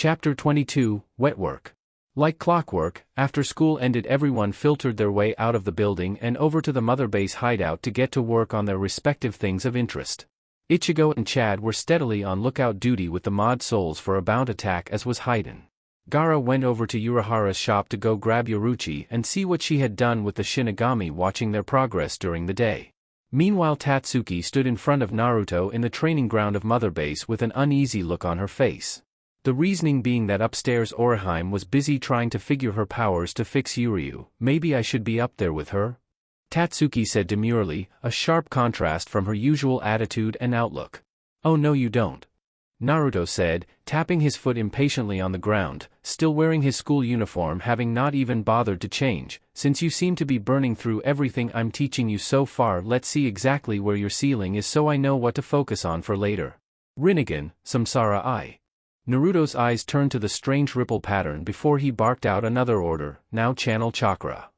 Chapter 22, Wet Work. Like clockwork, after school ended everyone filtered their way out of the building and over to the Mother Base hideout to get to work on their respective things of interest. Ichigo and Chad were steadily on lookout duty with the mod souls for a bound attack, as was Haiden. Gaara went over to Urahara's shop to go grab Yoruchi and see what she had done with the Shinigami, watching their progress during the day. Meanwhile, Tatsuki stood in front of Naruto in the training ground of Mother Base with an uneasy look on her face. The reasoning being that upstairs Orihime was busy trying to figure her powers to fix Yuryu. Maybe I should be up there with her? Tatsuki said demurely, a sharp contrast from her usual attitude and outlook. Oh no, you don't. Naruto said, tapping his foot impatiently on the ground, still wearing his school uniform, having not even bothered to change. Since you seem to be burning through everything I'm teaching you so far, let's see exactly where your ceiling is so I know what to focus on for later. Rinnegan, Samsara I. Naruto's eyes turned to the strange ripple pattern before he barked out another order, now channel chakra.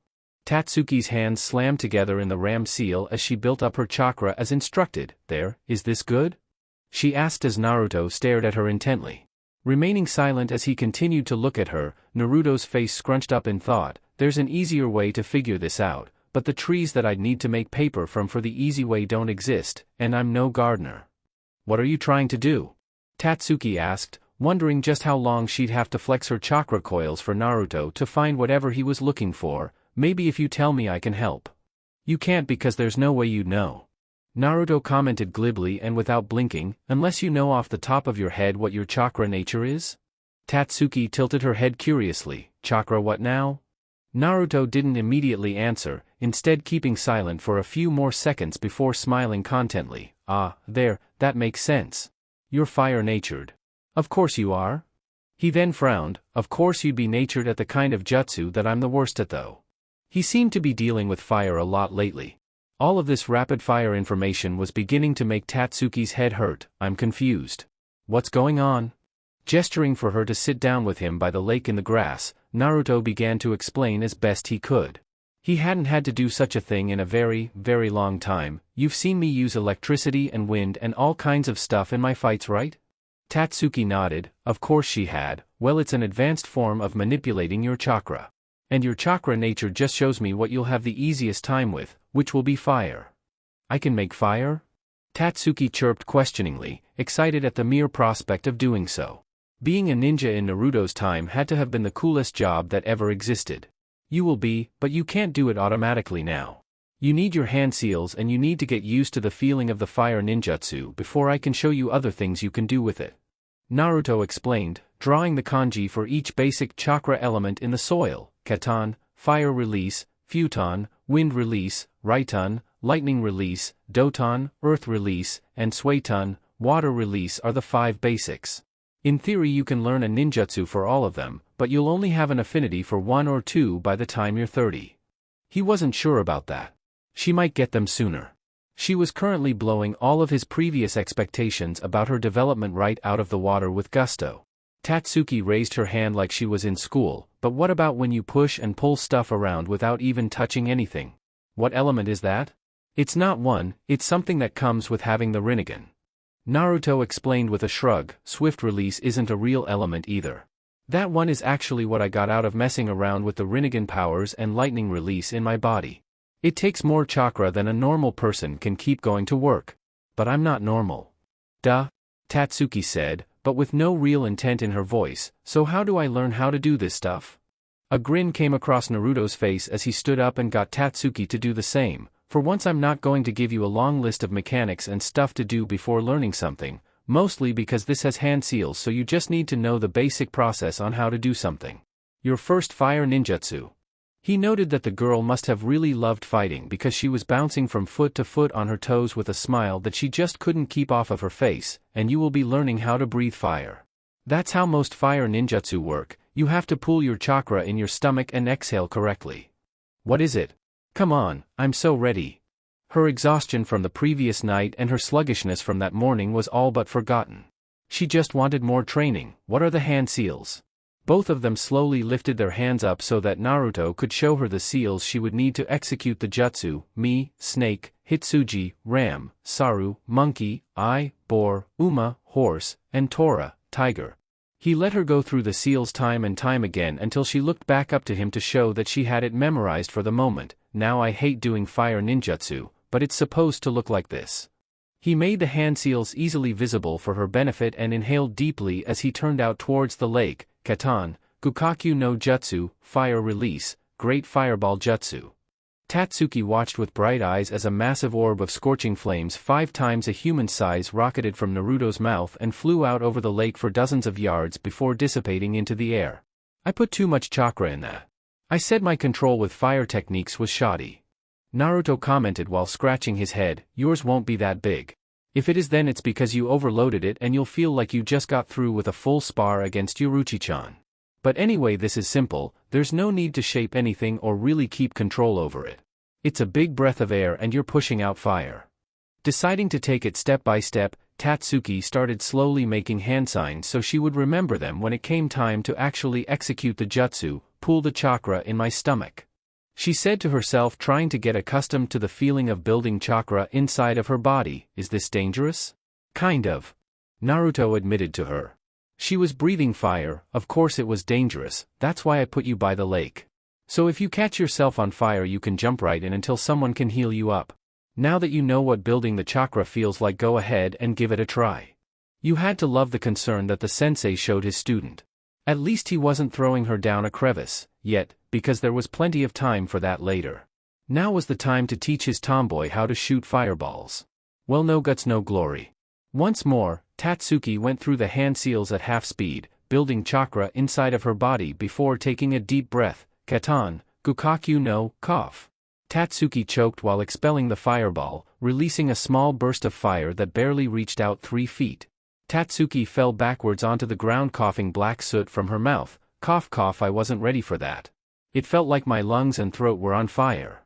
Tatsuki's hands slammed together in the ram seal as she built up her chakra as instructed. There, is this good? She asked as Naruto stared at her intently. Remaining silent as he continued to look at her, Naruto's face scrunched up in thought. There's an easier way to figure this out, but the trees that I'd need to make paper from for the easy way don't exist, and I'm no gardener. What are you trying to do? Tatsuki asked, wondering just how long she'd have to flex her chakra coils for Naruto to find whatever he was looking for. Maybe if you tell me I can help. You can't because there's no way you'd know. Naruto commented glibly and without blinking, unless you know off the top of your head what your chakra nature is? Tatsuki tilted her head curiously. Chakra what now? Naruto didn't immediately answer, instead keeping silent for a few more seconds before smiling contently. Ah, there, that makes sense. You're fire-natured. Of course you are. He then frowned. Of course you'd be natured at the kind of jutsu that I'm the worst at though. He seemed to be dealing with fire a lot lately. All of this rapid-fire information was beginning to make Tatsuki's head hurt. I'm confused. What's going on? Gesturing for her to sit down with him by the lake in the grass, Naruto began to explain as best he could. He hadn't had to do such a thing in a very, very long time. You've seen me use electricity and wind and all kinds of stuff in my fights, right? Tatsuki nodded. Of course she had. Well, it's an advanced form of manipulating your chakra. And your chakra nature just shows me what you'll have the easiest time with, which will be fire. I can make fire? Tatsuki chirped questioningly, excited at the mere prospect of doing so. Being a ninja in Naruto's time had to have been the coolest job that ever existed. You will be, but you can't do it automatically now. You need your hand seals and you need to get used to the feeling of the fire ninjutsu before I can show you other things you can do with it. Naruto explained, drawing the kanji for each basic chakra element in the soil. Katan, fire release, Futon, wind release, Raiton, lightning release, Doton, earth release, and Suiton, water release are the 5 basics. In theory you can learn a ninjutsu for all of them, but you'll only have an affinity for 1 or 2 by the time you're 30. He wasn't sure about that. She might get them sooner. She was currently blowing all of his previous expectations about her development right out of the water with gusto. Tatsuki raised her hand like she was in school. But what about when you push and pull stuff around without even touching anything? What element is that? It's not one, it's something that comes with having the Rinnegan. Naruto explained with a shrug. Swift release isn't a real element either. That one is actually what I got out of messing around with the Rinnegan powers and lightning release in my body. It takes more chakra than a normal person can keep going to work. But I'm not normal. Duh, Tatsuki said, but with no real intent in her voice. So how do I learn how to do this stuff? A grin came across Naruto's face as he stood up and got Tatsuki to do the same. For once I'm not going to give you a long list of mechanics and stuff to do before learning something, mostly because this has hand seals, so you just need to know the basic process on how to do something. Your first fire ninjutsu. He noted that the girl must have really loved fighting because she was bouncing from foot to foot on her toes with a smile that she just couldn't keep off of her face, and you will be learning how to breathe fire. That's how most fire ninjutsu work. You have to pull your chakra in your stomach and exhale correctly. What is it? Come on, I'm so ready. Her exhaustion from the previous night and her sluggishness from that morning was all but forgotten. She just wanted more training. What are the hand seals? Both of them slowly lifted their hands up so that Naruto could show her the seals she would need to execute the jutsu: Mi, snake; Hitsuji, ram; Saru, monkey; I, boar; Uma, horse; and Tora, tiger. He let her go through the seals time and time again until she looked back up to him to show that she had it memorized for the moment. Now I hate doing fire ninjutsu, but it's supposed to look like this. He made the hand seals easily visible for her benefit and inhaled deeply as he turned out towards the lake. Katan, Gukakyu no Jutsu, Fire Release, Great Fireball Jutsu. Tatsuki watched with bright eyes as a massive orb of scorching flames 5 times a human size rocketed from Naruto's mouth and flew out over the lake for dozens of yards before dissipating into the air. I put too much chakra in that. I said my control with fire techniques was shoddy. Naruto commented while scratching his head, yours won't be that big. If it is, then it's because you overloaded it and you'll feel like you just got through with a full spar against Yoruchi-chan. But anyway, this is simple, there's no need to shape anything or really keep control over it. It's a big breath of air and you're pushing out fire. Deciding to take it step by step, Tatsuki started slowly making hand signs so she would remember them when it came time to actually execute the jutsu, pull the chakra in my stomach. She said to herself, trying to get accustomed to the feeling of building chakra inside of her body. Is this dangerous? Kind of. Naruto admitted to her. She was breathing fire. Of course it was dangerous, that's why I put you by the lake. So if you catch yourself on fire you can jump right in until someone can heal you up. Now that you know what building the chakra feels like, go ahead and give it a try. You had to love the concern that the sensei showed his student. At least he wasn't throwing her down a crevice, yet, because there was plenty of time for that later. Now was the time to teach his tomboy how to shoot fireballs. Well, no guts no glory. Once more, Tatsuki went through the hand seals at half speed, building chakra inside of her body before taking a deep breath. Katan, Gukakyu no, cough. Tatsuki choked while expelling the fireball, releasing a small burst of fire that barely reached out 3 feet. Tatsuki fell backwards onto the ground, coughing black soot from her mouth. Cough cough, I wasn't ready for that. It felt like my lungs and throat were on fire.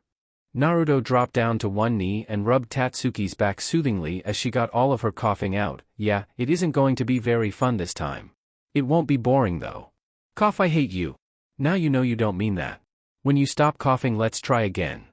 Naruto dropped down to one knee and rubbed Tatsuki's back soothingly as she got all of her coughing out. Yeah, it isn't going to be very fun this time. It won't be boring though. Cough, I hate you. Now you know you don't mean that. When you stop coughing, let's try again.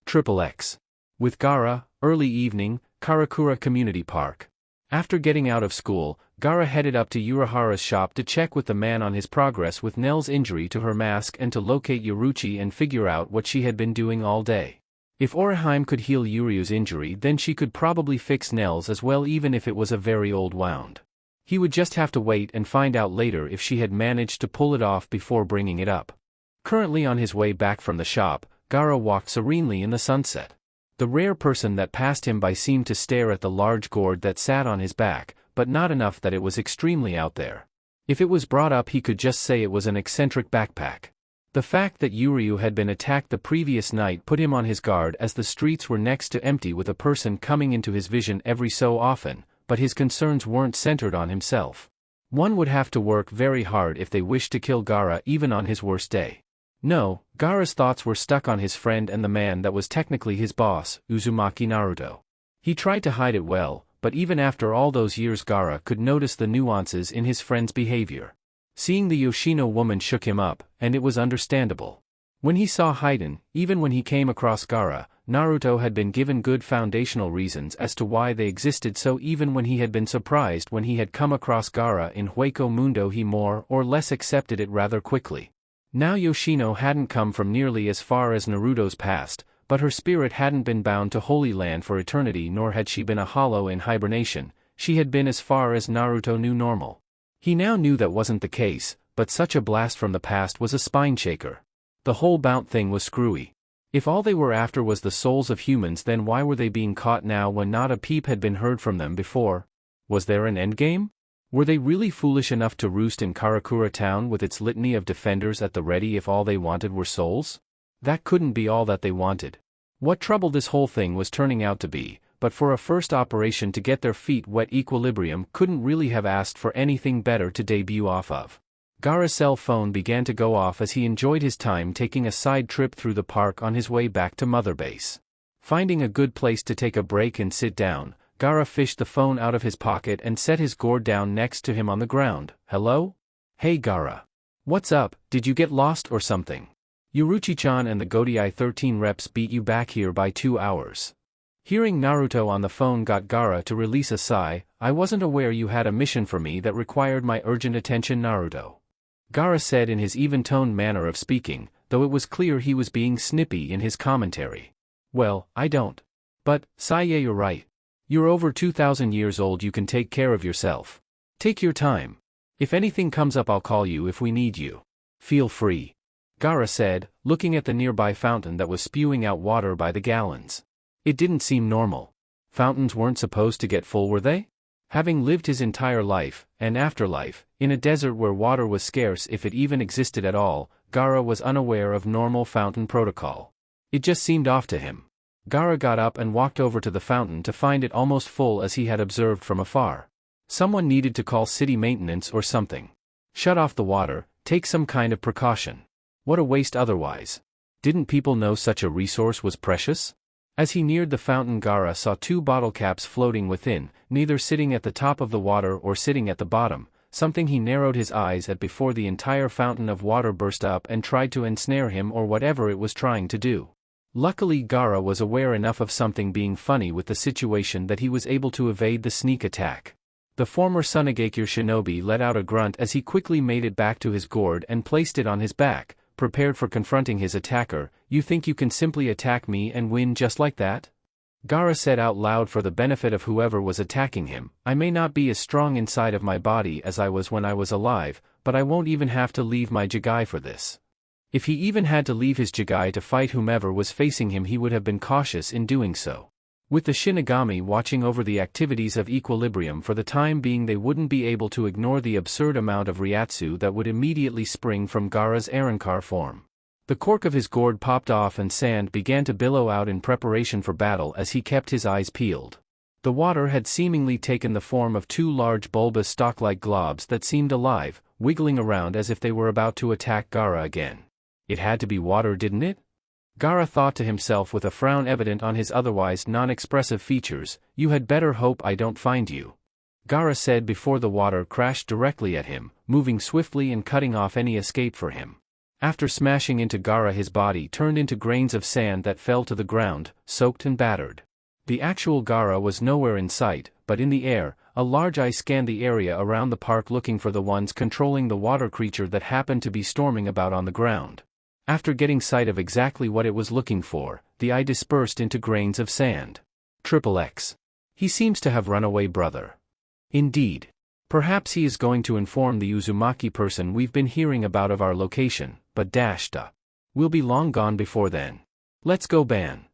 XXX. With Gaara, early evening, Karakura Community Park. After getting out of school, Gaara headed up to Urahara's shop to check with the man on his progress with Nell's injury to her mask and to locate Yoruchi and figure out what she had been doing all day. If Orihime could heal Yuryu's injury, then she could probably fix Nell's as well, even if it was a very old wound. He would just have to wait and find out later if she had managed to pull it off before bringing it up. Currently on his way back from the shop, Gaara walked serenely in the sunset. The rare person that passed him by seemed to stare at the large gourd that sat on his back, but not enough that it was extremely out there. If it was brought up, he could just say it was an eccentric backpack. The fact that Yuryu had been attacked the previous night put him on his guard, as the streets were next to empty with a person coming into his vision every so often, but his concerns weren't centered on himself. One would have to work very hard if they wished to kill Gaara even on his worst day. No, Gaara's thoughts were stuck on his friend and the man that was technically his boss, Uzumaki Naruto. He tried to hide it well, but even after all those years Gaara could notice the nuances in his friend's behavior. Seeing the Yoshino woman shook him up, and it was understandable. When he saw Haiden, even when he came across Gaara, Naruto had been given good foundational reasons as to why they existed, so even when he had been surprised when he had come across Gaara in Hueco Mundo, he more or less accepted it rather quickly. Now Yoshino hadn't come from nearly as far as Naruto's past, but her spirit hadn't been bound to Holy Land for eternity, nor had she been a hollow in hibernation. She had been as far as Naruto knew normal. He now knew that wasn't the case, but such a blast from the past was a spine shaker. The whole Bount thing was screwy. If all they were after was the souls of humans, then why were they being caught now when not a peep had been heard from them before? Was there an endgame? Were they really foolish enough to roost in Karakura town with its litany of defenders at the ready if all they wanted were souls? That couldn't be all that they wanted. What trouble this whole thing was turning out to be, but for a first operation to get their feet wet, Equilibrium couldn't really have asked for anything better to debut off of. Gaara's cell phone began to go off as he enjoyed his time taking a side trip through the park on his way back to Mother Base. Finding a good place to take a break and sit down, Gaara fished the phone out of his pocket and set his gourd down next to him on the ground. Hello? Hey Gaara. What's up, did you get lost or something? Yoruchi-chan and the Godai 13 reps beat you back here by 2 hours. Hearing Naruto on the phone got Gaara to release a sigh. I wasn't aware you had a mission for me that required my urgent attention, Naruto. Gaara said in his even-toned manner of speaking, though it was clear he was being snippy in his commentary. Well, I don't. But, Saye, you're right. You're over 2,000 years old, you can take care of yourself. Take your time. If anything comes up I'll call you if we need you. Feel free. Gaara said, looking at the nearby fountain that was spewing out water by the gallons. It didn't seem normal. Fountains weren't supposed to get full, were they? Having lived his entire life, and afterlife, in a desert where water was scarce if it even existed at all, Gaara was unaware of normal fountain protocol. It just seemed off to him. Gaara got up and walked over to the fountain to find it almost full as he had observed from afar. Someone needed to call city maintenance or something. Shut off the water, take some kind of precaution. What a waste otherwise. Didn't people know such a resource was precious? As he neared the fountain, Gaara saw 2 bottle caps floating within, neither sitting at the top of the water or sitting at the bottom, something he narrowed his eyes at before the entire fountain of water burst up and tried to ensnare him or whatever it was trying to do. Luckily Gaara was aware enough of something being funny with the situation that he was able to evade the sneak attack. The former Sunagakure shinobi let out a grunt as he quickly made it back to his gourd and placed it on his back, prepared for confronting his attacker. You think you can simply attack me and win just like that? Gaara said out loud for the benefit of whoever was attacking him. I may not be as strong inside of my body as I was when I was alive, but I won't even have to leave my Jigai for this. If he even had to leave his Jigai to fight whomever was facing him, he would have been cautious in doing so. With the Shinigami watching over the activities of equilibrium for the time being, they wouldn't be able to ignore the absurd amount of Ryatsu that would immediately spring from Gaara's Arankar form. The cork of his gourd popped off and sand began to billow out in preparation for battle as he kept his eyes peeled. The water had seemingly taken the form of 2 large bulbous stalk-like globs that seemed alive, wiggling around as if they were about to attack Gaara again. It had to be water, didn't it? Gaara thought to himself with a frown evident on his otherwise non-expressive features. You had better hope I don't find you. Gaara said before the water crashed directly at him, moving swiftly and cutting off any escape for him. After smashing into Gaara, his body turned into grains of sand that fell to the ground, soaked and battered. The actual Gaara was nowhere in sight, but in the air, a large eye scanned the area around the park looking for the ones controlling the water creature that happened to be storming about on the ground. After getting sight of exactly what it was looking for, the eye dispersed into grains of sand. XXX. He seems to have run away, brother. Indeed. Perhaps he is going to inform the Uzumaki person we've been hearing about of our location, but we'll be long gone before then. Let's go, Ban.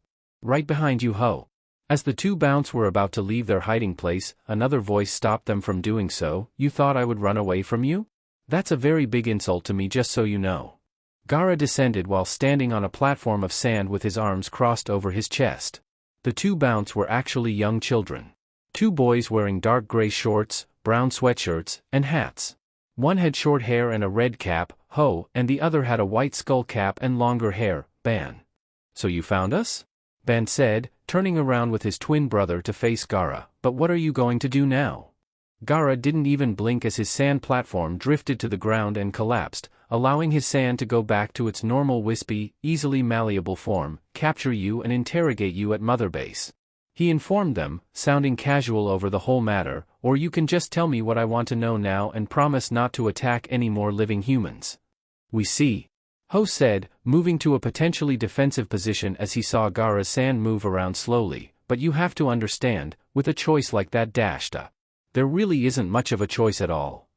Right behind you, ho. As the 2 bounce were about to leave their hiding place, another voice stopped them from doing so. You thought I would run away from you? That's a very big insult to me, just so you know. Gaara descended while standing on a platform of sand with his arms crossed over his chest. The 2 bounce were actually young children. 2 boys wearing dark gray shorts, brown sweatshirts, and hats. One had short hair and a red cap, ho, and the other had a white skull cap and longer hair, Ban. So you found us? Ban said, turning around with his twin brother to face Gaara. But what are you going to do now? Gaara didn't even blink as his sand platform drifted to the ground and collapsed, allowing his sand to go back to its normal wispy, easily malleable form. Capture you and interrogate you at Mother Base. He informed them, sounding casual over the whole matter, or you can just tell me what I want to know now and promise not to attack any more living humans. We see. Ho said, moving to a potentially defensive position as he saw Gaara's sand move around slowly. But you have to understand, with a choice like that, there really isn't much of a choice at all.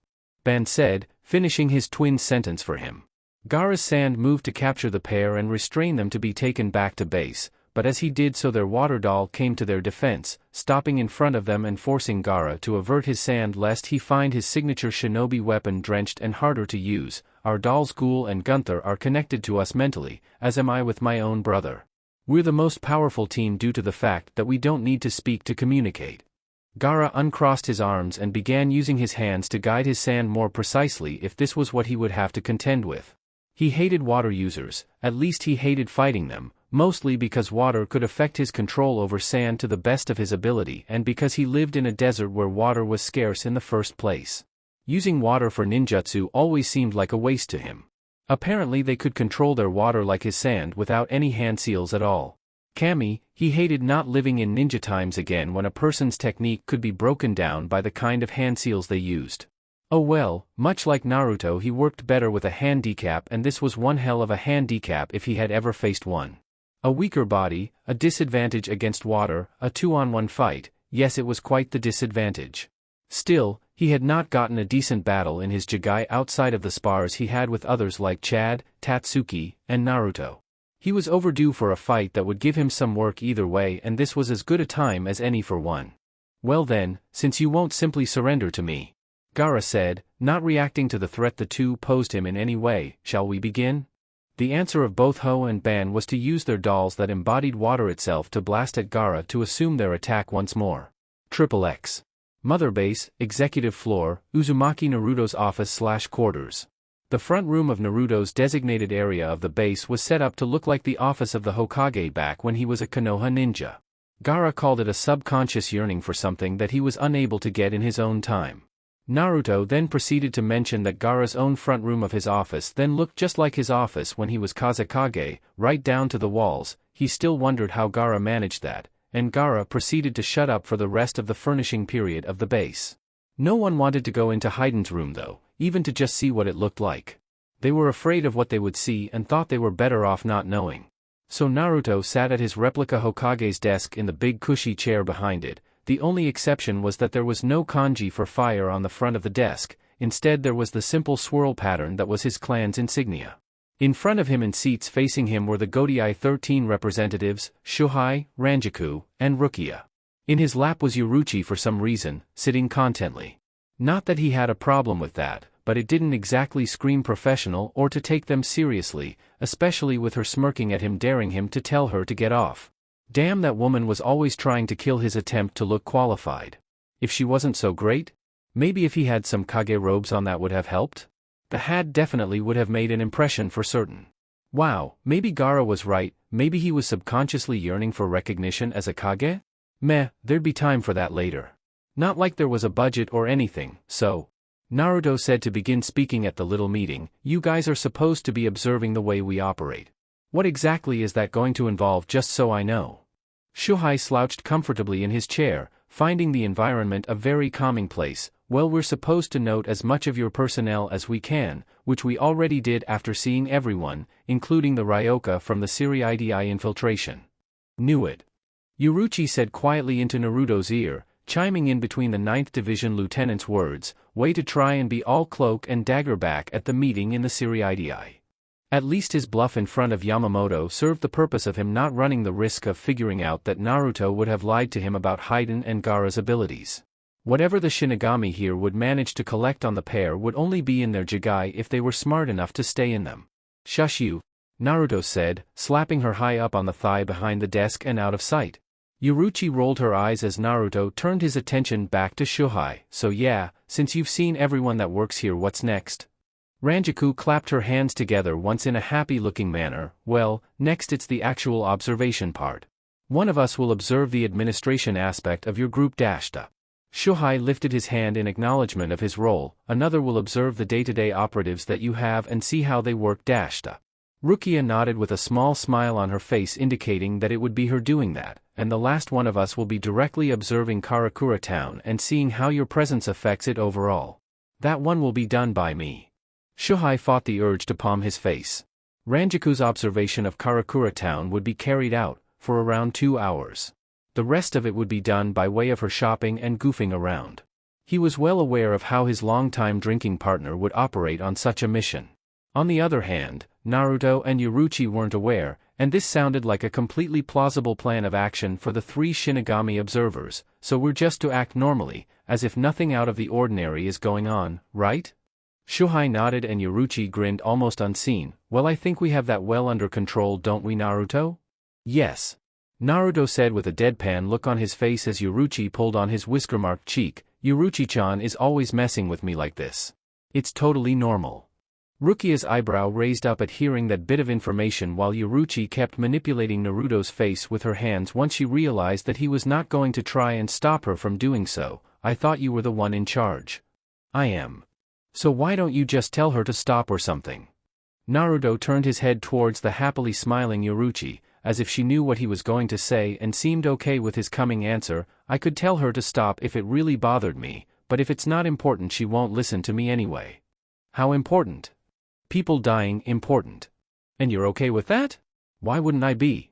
Ban said, finishing his twin's sentence for him. Gaara's sand moved to capture the pair and restrain them to be taken back to base, but as he did so their water doll came to their defense, stopping in front of them and forcing Gaara to avert his sand lest he find his signature shinobi weapon drenched and harder to use. Our dolls Ghoul and Gunther are connected to us mentally, as am I with my own brother. We're the most powerful team due to the fact that we don't need to speak to communicate. Gaara uncrossed his arms and began using his hands to guide his sand more precisely if this was what he would have to contend with. He hated water users, at least he hated fighting them, mostly because water could affect his control over sand to the best of his ability and because he lived in a desert where water was scarce in the first place. Using water for ninjutsu always seemed like a waste to him. Apparently they could control their water like his sand without any hand seals at all. Kami, he hated not living in ninja times again when a person's technique could be broken down by the kind of hand seals they used. Oh well, much like Naruto, he worked better with a handicap, and this was one hell of a handicap if he had ever faced one. A weaker body, a disadvantage against water, a 2-on-1 fight, yes, it was quite the disadvantage. Still, he had not gotten a decent battle in his Jigai outside of the spars he had with others like Chad, Tatsuki, and Naruto. He was overdue for a fight that would give him some work either way, and this was as good a time as any for one. Well then, since you won't simply surrender to me, Gaara said, not reacting to the threat the two posed him in any way, shall we begin? The answer of both Ho and Ban was to use their dolls that embodied water itself to blast at Gaara to assume their attack once more. XXX. Mother Base, Executive Floor, Uzumaki Naruto's office/quarters. The front room of Naruto's designated area of the base was set up to look like the office of the Hokage back when he was a Konoha ninja. Gaara called it a subconscious yearning for something that he was unable to get in his own time. Naruto then proceeded to mention that Gaara's own front room of his office then looked just like his office when he was Kazekage, right down to the walls. He still wondered how Gaara managed that, and Gaara proceeded to shut up for the rest of the furnishing period of the base. No one wanted to go into Heiden's room though, even to just see what it looked like. They were afraid of what they would see and thought they were better off not knowing. So Naruto sat at his replica Hokage's desk in the big cushy chair behind it. The only exception was that there was no kanji for fire on the front of the desk. Instead there was the simple swirl pattern that was his clan's insignia. In front of him and seats facing him were the Gotei 13 representatives, Shuhei, Ranjaku, and Rukia. In his lap was Yoruichi for some reason, sitting contently. Not that he had a problem with that, but it didn't exactly scream professional or to take them seriously, especially with her smirking at him, daring him to tell her to get off. Damn, that woman was always trying to kill his attempt to look qualified. If she wasn't so great? Maybe if he had some Kage robes on that would have helped? The hat definitely would have made an impression for certain. Wow, maybe Gaara was right, maybe he was subconsciously yearning for recognition as a Kage? Meh, there'd be time for that later. Not like there was a budget or anything, so. Naruto said to begin speaking at the little meeting, you guys are supposed to be observing the way we operate. What exactly is that going to involve, just so I know? Shuhei slouched comfortably in his chair, finding the environment a very calming place. Well, we're supposed to note as much of your personnel as we can, which we already did after seeing everyone, including the Ryoka from the Siri-IDI infiltration. Knew it. Yoruichi said quietly into Naruto's ear, chiming in between the 9th Division lieutenant's words, way to try and be all cloak and dagger back at the meeting in the Siri-IDI. At least his bluff in front of Yamamoto served the purpose of him not running the risk of figuring out that Naruto would have lied to him about Haiden and Gaara's abilities. Whatever the Shinigami here would manage to collect on the pair would only be in their Jigai if they were smart enough to stay in them. Shush you, Naruto said, slapping her high up on the thigh behind the desk and out of sight. Yoruichi rolled her eyes as Naruto turned his attention back to Shuhei. So yeah, since you've seen everyone that works here, what's next? Ranjaku clapped her hands together once in a happy-looking manner. Well, next it's the actual observation part. One of us will observe the administration aspect of your group. Shuhei lifted his hand in acknowledgement of his role. Another will observe the day-to-day operatives that you have and see how they work. Rukia nodded with a small smile on her face, indicating that it would be her doing that, and the last one of us will be directly observing Karakura Town and seeing how your presence affects it overall. That one will be done by me. Shuhei fought the urge to palm his face. Ranjaku's observation of Karakura Town would be carried out, for around 2 hours. The rest of it would be done by way of her shopping and goofing around. He was well aware of how his longtime drinking partner would operate on such a mission. On the other hand, Naruto and Yoruichi weren't aware, and this sounded like a completely plausible plan of action for the 3 Shinigami observers. So we're just to act normally, as if nothing out of the ordinary is going on, right? Shuhei nodded and Yoruichi grinned almost unseen. Well, I think we have that well under control, don't we, Naruto? Yes. Naruto said with a deadpan look on his face as Yoruichi pulled on his whisker-marked cheek. Yoruichi-chan is always messing with me like this. It's totally normal. Rukia's eyebrow raised up at hearing that bit of information, while Yoruichi kept manipulating Naruto's face with her hands once she realized that he was not going to try and stop her from doing so. I thought you were the one in charge. I am. So why don't you just tell her to stop or something? Naruto turned his head towards the happily smiling Yoruichi. as if she knew what he was going to say and seemed okay with his coming answer. I could tell her to stop if it really bothered me, but if it's not important she won't listen to me anyway. How important? People dying important. And you're okay with that? Why wouldn't I be?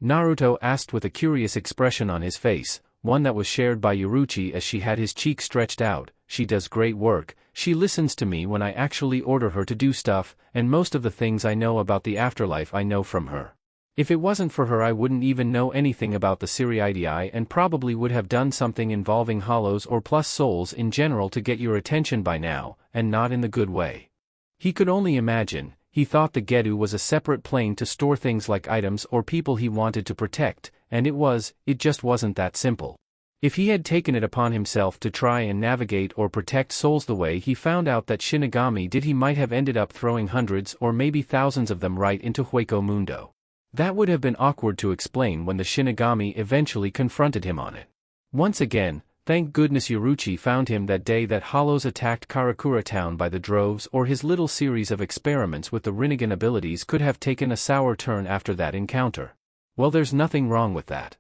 Naruto asked with a curious expression on his face, one that was shared by Yoruichi as she had his cheek stretched out. She does great work, she listens to me when I actually order her to do stuff, and most of the things I know about the afterlife I know from her. If it wasn't for her I wouldn't even know anything about the Siriidii and probably would have done something involving hollows or plus souls in general to get your attention by now, and not in the good way. He could only imagine, he thought the Gedu was a separate plane to store things like items or people he wanted to protect, and it just wasn't that simple. If he had taken it upon himself to try and navigate or protect souls the way he found out that Shinigami did, he might have ended up throwing hundreds or maybe thousands of them right into Hueco Mundo. That would have been awkward to explain when the Shinigami eventually confronted him on it. Once again, thank goodness Yoruichi found him that day that hollows attacked Karakura town by the droves, or his little series of experiments with the Rinnegan abilities could have taken a sour turn after that encounter. Well, there's nothing wrong with that,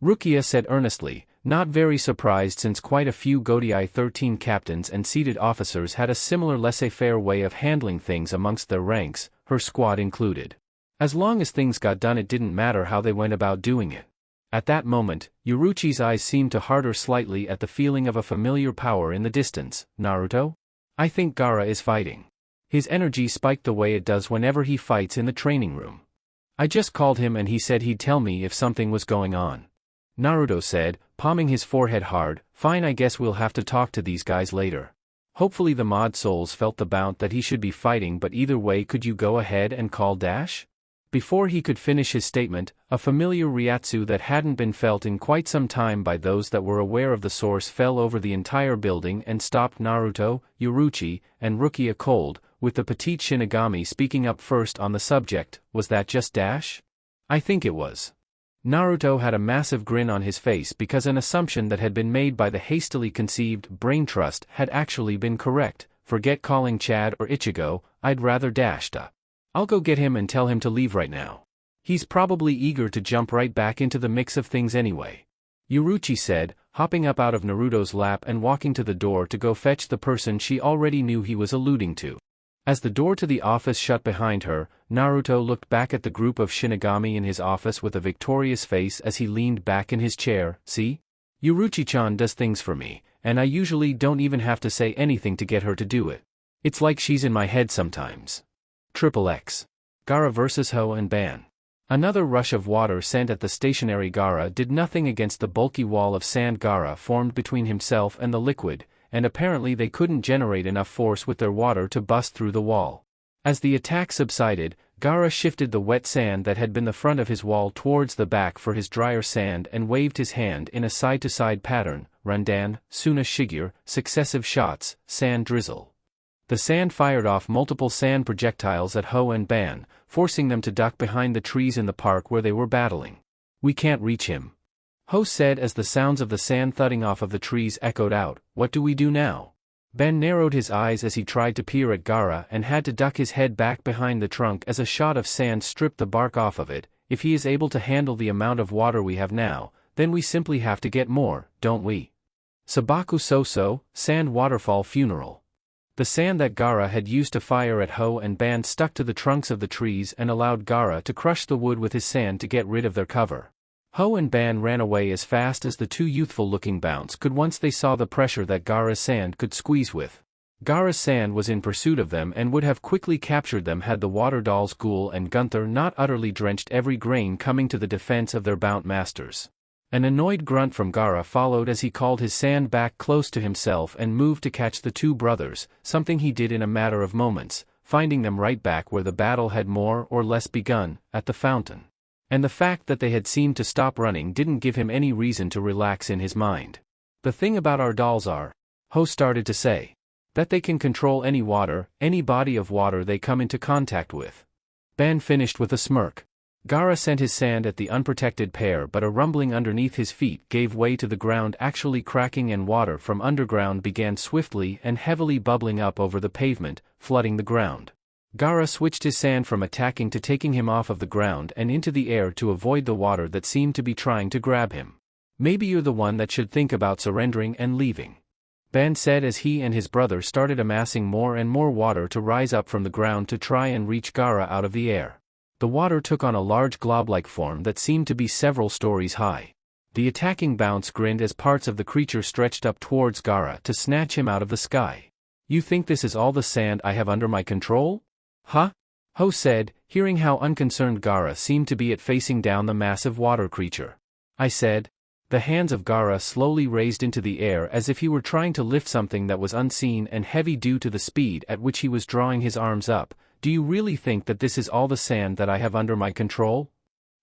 Rukia said earnestly, not very surprised since quite a few Godai 13 captains and seated officers had a similar laissez-faire way of handling things amongst their ranks, her squad included. As long as things got done it didn't matter how they went about doing it. At that moment, Yoruichi's eyes seemed to harden slightly at the feeling of a familiar power in the distance. Naruto? I think Gaara is fighting. His energy spiked the way it does whenever he fights in the training room. I just called him and he said he'd tell me if something was going on. Naruto said, palming his forehead hard. Fine, I guess we'll have to talk to these guys later. Hopefully the mod souls felt the bout that he should be fighting, but either way, could you go ahead and call Dash? Before he could finish his statement, a familiar Ryatsu that hadn't been felt in quite some time by those that were aware of the source fell over the entire building and stopped Naruto, Yoruichi, and Rukia cold, with the petite Shinigami speaking up first on the subject. Was that just Dash? I think it was. Naruto had a massive grin on his face because an assumption that had been made by the hastily conceived brain trust had actually been correct. Forget calling Chad or Ichigo, I'd rather Dash. I'll go get him and tell him to leave right now. He's probably eager to jump right back into the mix of things anyway, Yoruichi said, hopping up out of Naruto's lap and walking to the door to go fetch the person she already knew he was alluding to. As the door to the office shut behind her, Naruto looked back at the group of Shinigami in his office with a victorious face as he leaned back in his chair. See? Yoruichi-chan does things for me, and I usually don't even have to say anything to get her to do it. It's like she's in my head sometimes. XXX. Gaara vs. Ho and Ban. Another rush of water sent at the stationary Gaara did nothing against the bulky wall of sand Gaara formed between himself and the liquid, and apparently they couldn't generate enough force with their water to bust through the wall. As the attack subsided, Gaara shifted the wet sand that had been the front of his wall towards the back for his drier sand and waved his hand in a side-to-side pattern. Randan, Suna Shigure, successive shots, sand drizzle. The sand fired off multiple sand projectiles at Ho and Ban, forcing them to duck behind the trees in the park where they were battling. We can't reach him, Ho said as the sounds of the sand thudding off of the trees echoed out. What do we do now? Ben narrowed his eyes as he tried to peer at Gaara and had to duck his head back behind the trunk as a shot of sand stripped the bark off of it. If he is able to handle the amount of water we have now, then we simply have to get more, don't we? Sabaku so-so, sand waterfall funeral. The sand that Gaara had used to fire at Ho and Ban stuck to the trunks of the trees and allowed Gaara to crush the wood with his sand to get rid of their cover. Ho and Ban ran away as fast as the two youthful-looking bounce could once they saw the pressure that Gaara's sand could squeeze with. Gaara's sand was in pursuit of them and would have quickly captured them had the water dolls Ghoul and Gunther not utterly drenched every grain coming to the defense of their Bount masters. An annoyed grunt from Gaara followed as he called his sand back close to himself and moved to catch the two brothers, something he did in a matter of moments, finding them right back where the battle had more or less begun, at the fountain. And the fact that they had seemed to stop running didn't give him any reason to relax in his mind. The thing about our dolls are, Ho started to say, that they can control any water, any body of water they come into contact with. Ban finished with a smirk. Gaara sent his sand at the unprotected pair, but a rumbling underneath his feet gave way to the ground actually cracking and water from underground began swiftly and heavily bubbling up over the pavement, flooding the ground. Gaara switched his sand from attacking to taking him off of the ground and into the air to avoid the water that seemed to be trying to grab him. Maybe you're the one that should think about surrendering and leaving, Ban said as he and his brother started amassing more and more water to rise up from the ground to try and reach Gaara out of the air. The water took on a large glob-like form that seemed to be several stories high. The attacking bounce grinned as parts of the creature stretched up towards Gaara to snatch him out of the sky. You think this is all the sand I have under my control? Huh? Ho said, hearing how unconcerned Gaara seemed to be at facing down the massive water creature. I said. The hands of Gaara slowly raised into the air as if he were trying to lift something that was unseen and heavy due to the speed at which he was drawing his arms up. Do you really think that this is all the sand that I have under my control?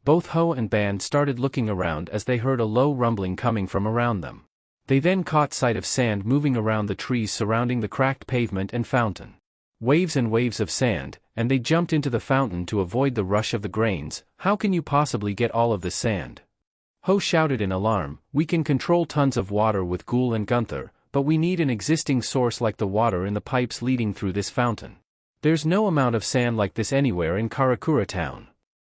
Both Ho and Ban started looking around as they heard a low rumbling coming from around them. They then caught sight of sand moving around the trees surrounding the cracked pavement and fountain. Waves and waves of sand, and they jumped into the fountain to avoid the rush of the grains. How can you possibly get all of this sand? Ho shouted in alarm. We can control tons of water with Ghoul and Gunther, but we need an existing source like the water in the pipes leading through this fountain. There's no amount of sand like this anywhere in Karakura town.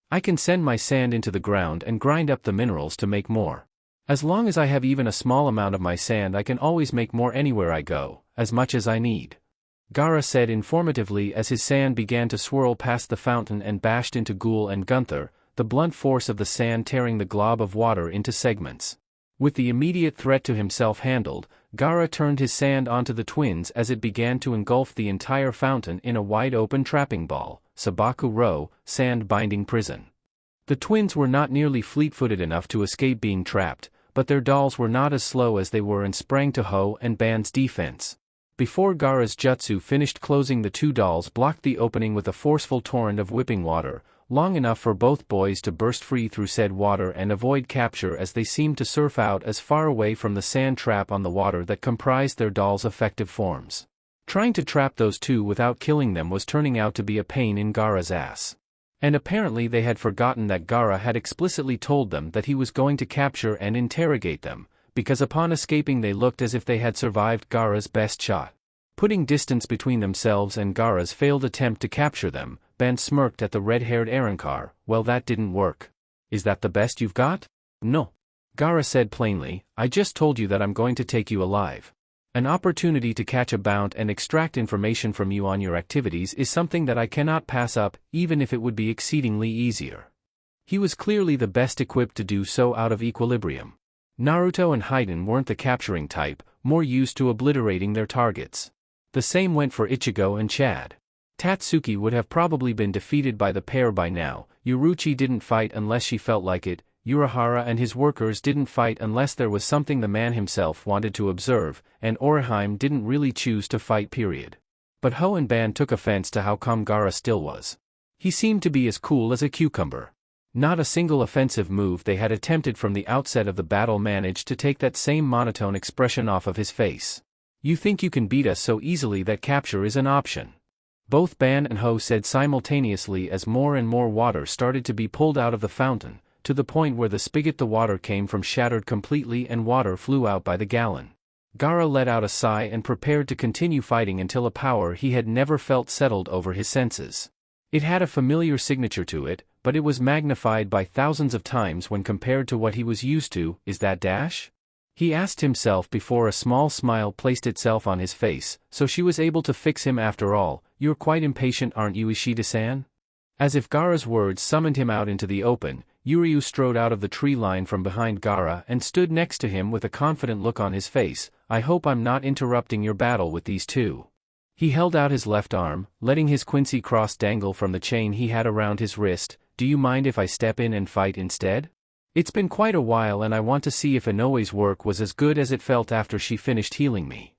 I can send my sand into the ground and grind up the minerals to make more. As long as I have even a small amount of my sand I can always make more anywhere I go, as much as I need. Gaara said informatively as his sand began to swirl past the fountain and bashed into Ghoul and Gunther, the blunt force of the sand tearing the glob of water into segments. With the immediate threat to himself handled, Gaara turned his sand onto the twins as it began to engulf the entire fountain in a wide-open trapping ball, Sabaku Row, sand-binding prison. The twins were not nearly fleet-footed enough to escape being trapped, but their dolls were not as slow as they were and sprang to Ho and Ban's defense. Before Gaara's jutsu finished closing, the two dolls blocked the opening with a forceful torrent of whipping water, long enough for both boys to burst free through said water and avoid capture as they seemed to surf out as far away from the sand trap on the water that comprised their dolls' effective forms. Trying to trap those two without killing them was turning out to be a pain in Gaara's ass. And apparently they had forgotten that Gaara had explicitly told them that he was going to capture and interrogate them, because upon escaping they looked as if they had survived Gaara's best shot. Putting distance between themselves and Gaara's failed attempt to capture them, Ben smirked at the red-haired Arankar. Well, that didn't work. Is that the best you've got? No. Gaara said plainly, I just told you that I'm going to take you alive. An opportunity to catch a bout and extract information from you on your activities is something that I cannot pass up, even if it would be exceedingly easier. He was clearly the best equipped to do so out of equilibrium. Naruto and Haiden weren't the capturing type, more used to obliterating their targets. The same went for Ichigo and Chad. Tatsuki would have probably been defeated by the pair by now. Yuruchi didn't fight unless she felt like it. Urahara and his workers didn't fight unless there was something the man himself wanted to observe, and Orihime didn't really choose to fight, period. But Ho and Ban took offense to how calm Gaara still was. He seemed to be as cool as a cucumber. Not a single offensive move they had attempted from the outset of the battle managed to take that same monotone expression off of his face. You think you can beat us so easily that capture is an option? Both Ban and Ho said simultaneously as more and more water started to be pulled out of the fountain, to the point where the spigot the water came from shattered completely and water flew out by the gallon. Gaara let out a sigh and prepared to continue fighting until a power he had never felt settled over his senses. It had a familiar signature to it, but it was magnified by thousands of times when compared to what he was used to. Is that Dash? He asked himself before a small smile placed itself on his face, so she was able to fix him after all. You're quite impatient, aren't you, Ishida-san? As if Gaara's words summoned him out into the open, Yuryu strode out of the tree line from behind Gaara and stood next to him with a confident look on his face. I hope I'm not interrupting your battle with these two. He held out his left arm, letting his Quincy cross dangle from the chain he had around his wrist. Do you mind if I step in and fight instead? It's been quite a while and I want to see if Inoue's work was as good as it felt after she finished healing me.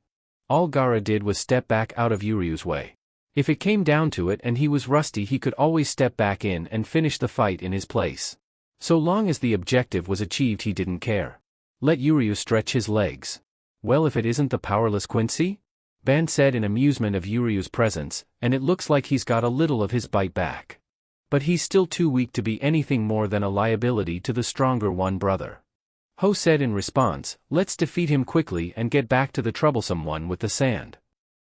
All Gaara did was step back out of Yuryu's way. If it came down to it and he was rusty, he could always step back in and finish the fight in his place. So long as the objective was achieved, he didn't care. Let Yuryu stretch his legs. Well, if it isn't the powerless Quincy? Ban said in amusement of Yuryu's presence, and it looks like he's got a little of his bite back. But he's still too weak to be anything more than a liability to the stronger one, brother. Ho said in response, let's defeat him quickly and get back to the troublesome one with the sand.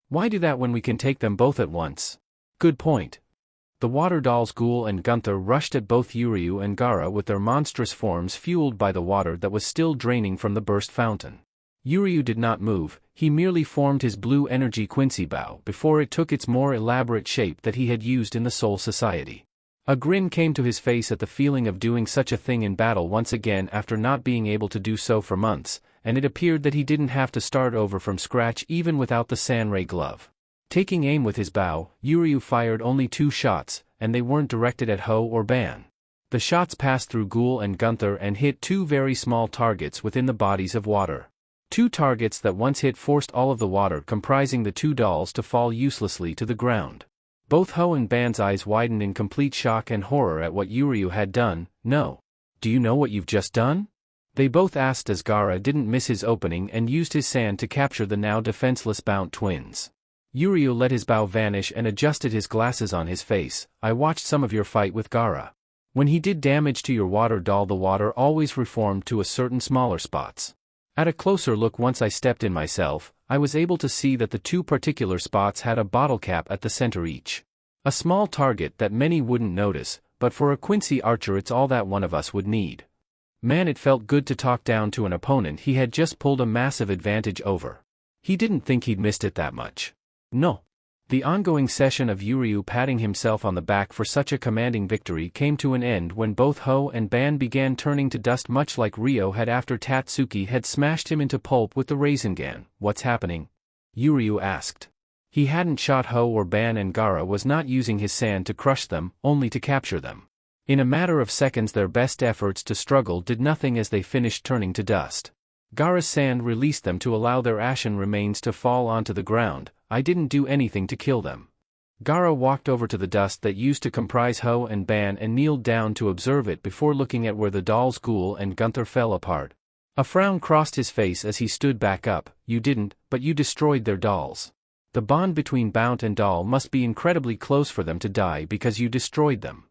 Why do that when we can take them both at once? Good point, The water dolls Ghoul and Gunther rushed at both Yuryu and Gaara with their monstrous forms fueled by the water that was still draining from the burst fountain. Yuryu did not move, he merely formed his blue energy Quincy bow before it took its more elaborate shape that he had used in the Soul Society. A grin came to his face at the feeling of doing such a thing in battle once again after not being able to do so for months, and it appeared that he didn't have to start over from scratch even without the Sanray glove. Taking aim with his bow, Yuryu fired only 2 shots, and they weren't directed at Ho or Ban. The shots passed through Ghoul and Gunther and hit 2 very small targets within the bodies of water. 2 targets that once hit forced all of the water comprising the 2 dolls to fall uselessly to the ground. Both Ho and Ban's eyes widened in complete shock and horror at what Yuryu had done. No. Do you know what you've just done? They both asked as Gaara didn't miss his opening and used his sand to capture the now defenseless Bount twins. Yuryu let his bow vanish and adjusted his glasses on his face. I watched some of your fight with Gaara. When he did damage to your water doll, the water always reformed to a certain smaller spots. At a closer look, once I stepped in myself, I was able to see that the 2 particular spots had a bottle cap at the center each. A small target that many wouldn't notice, but for a Quincy archer it's all that one of us would need. Man, it felt good to talk down to an opponent he had just pulled a massive advantage over. He didn't think he'd missed it that much. No. The ongoing session of Yuryu patting himself on the back for such a commanding victory came to an end when both Ho and Ban began turning to dust, much like Ryo had after Tatsuki had smashed him into pulp with the Rasengan. What's happening? Yuryu asked. He hadn't shot Ho or Ban, and Gaara was not using his sand to crush them, only to capture them. In a matter of seconds their best efforts to struggle did nothing as they finished turning to dust. Gaara's sand released them to allow their ashen remains to fall onto the ground. I didn't do anything to kill them. Gaara walked over to the dust that used to comprise Ho and Ban and kneeled down to observe it before looking at where the dolls Ghoul and Gunther fell apart. A frown crossed his face as he stood back up. You didn't, but you destroyed their dolls. The bond between Bount and doll must be incredibly close for them to die because you destroyed them.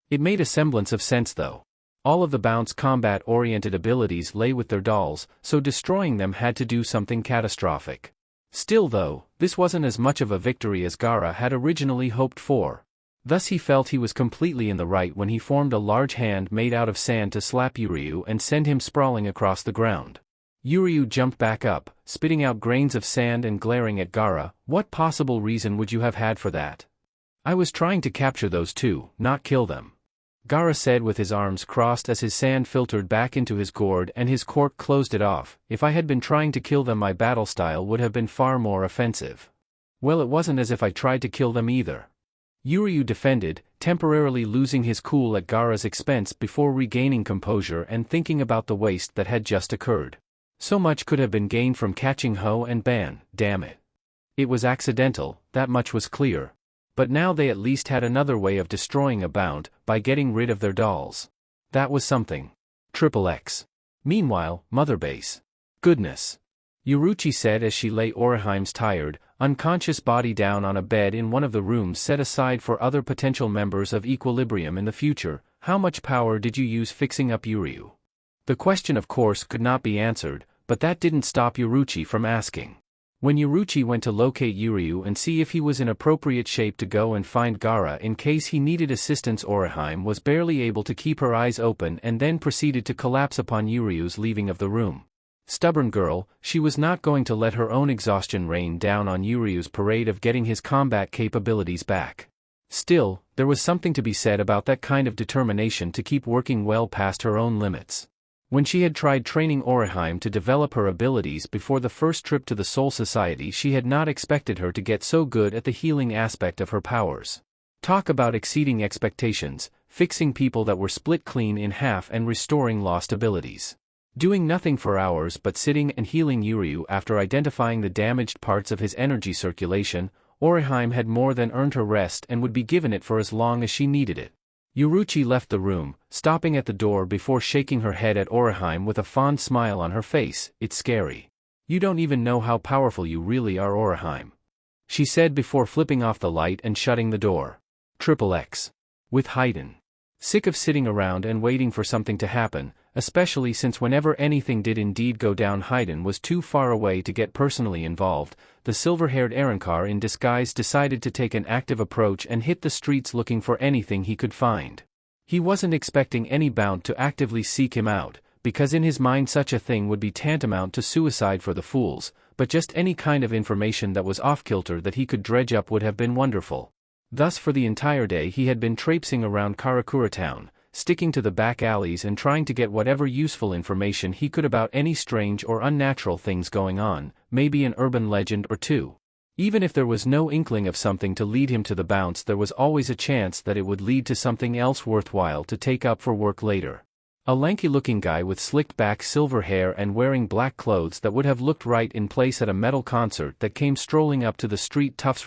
It made a semblance of sense though. All of the Bount's combat-oriented abilities lay with their dolls, so destroying them had to do something catastrophic. Still though, this wasn't as much of a victory as Gaara had originally hoped for. Thus he felt he was completely in the right when he formed a large hand made out of sand to slap Yuryu and send him sprawling across the ground. Yuryu jumped back up, spitting out grains of sand and glaring at Gaara. What possible reason would you have had for that? I was trying to capture those 2, not kill them. Gaara said with his arms crossed as his sand filtered back into his gourd and his cork closed it off. If I had been trying to kill them, my battle style would have been far more offensive. Well, it wasn't as if I tried to kill them either. Yuryu defended, temporarily losing his cool at Gaara's expense before regaining composure and thinking about the waste that had just occurred. So much could have been gained from catching Ho and Ban, damn it. It was accidental, that much was clear. But now they at least had another way of destroying a Bount, by getting rid of their dolls. That was something. XXX. Meanwhile, Mother Base. Goodness. Yuruchi said as she lay Oriheim's tired, unconscious body down on a bed in one of the rooms set aside for other potential members of Equilibrium in the future. How much power did you use fixing up Yuryu? The question of course could not be answered, but that didn't stop Yuruchi from asking. When Yuruchi went to locate Yuryu and see if he was in appropriate shape to go and find Gaara in case he needed assistance, Oriheim was barely able to keep her eyes open and then proceeded to collapse upon Yuryu's leaving of the room. Stubborn girl, she was not going to let her own exhaustion rain down on Yuryu's parade of getting his combat capabilities back. Still, there was something to be said about that kind of determination to keep working well past her own limits. When she had tried training Oriheim to develop her abilities before the first trip to the Soul Society, she had not expected her to get so good at the healing aspect of her powers. Talk about exceeding expectations, fixing people that were split clean in half and restoring lost abilities. Doing nothing for hours but sitting and healing Yuryu after identifying the damaged parts of his energy circulation, Oriheim had more than earned her rest and would be given it for as long as she needed it. Yuruchi left the room, stopping at the door before shaking her head at Oriheim with a fond smile on her face. It's scary. You don't even know how powerful you really are, Oriheim, she said before flipping off the light and shutting the door. XXX. With Haydn. Sick of sitting around and waiting for something to happen, especially since whenever anything did indeed go down Haydn was too far away to get personally involved. The silver-haired Arankar in disguise decided to take an active approach and hit the streets looking for anything he could find. He wasn't expecting any Bount to actively seek him out, because in his mind such a thing would be tantamount to suicide for the fools, but just any kind of information that was off-kilter that he could dredge up would have been wonderful. Thus for the entire day he had been traipsing around Karakura town, sticking to the back alleys and trying to get whatever useful information he could about any strange or unnatural things going on, maybe an urban legend or two. Even if there was no inkling of something to lead him to the Bounce, there was always a chance that it would lead to something else worthwhile to take up for work later. A lanky-looking guy with slicked-back silver hair and wearing black clothes that would have looked right in place at a metal concert that came strolling up to the street toughs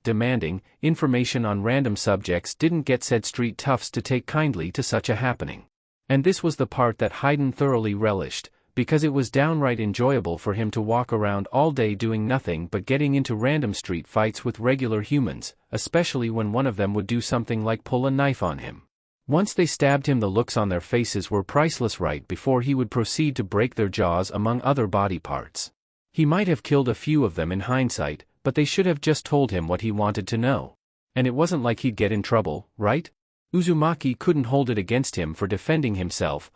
demanding information on random subjects didn't get said street toughs to take kindly to such a happening. And this was the part that Haydn thoroughly relished, because it was downright enjoyable for him to walk around all day doing nothing but getting into random street fights with regular humans, especially when one of them would do something like pull a knife on him. Once they stabbed him, the looks on their faces were priceless right before he would proceed to break their jaws among other body parts. He might have killed a few of them in hindsight, but they should have just told him what he wanted to know. And it wasn't like he'd get in trouble, right? Uzumaki couldn't hold it against him for defending himself,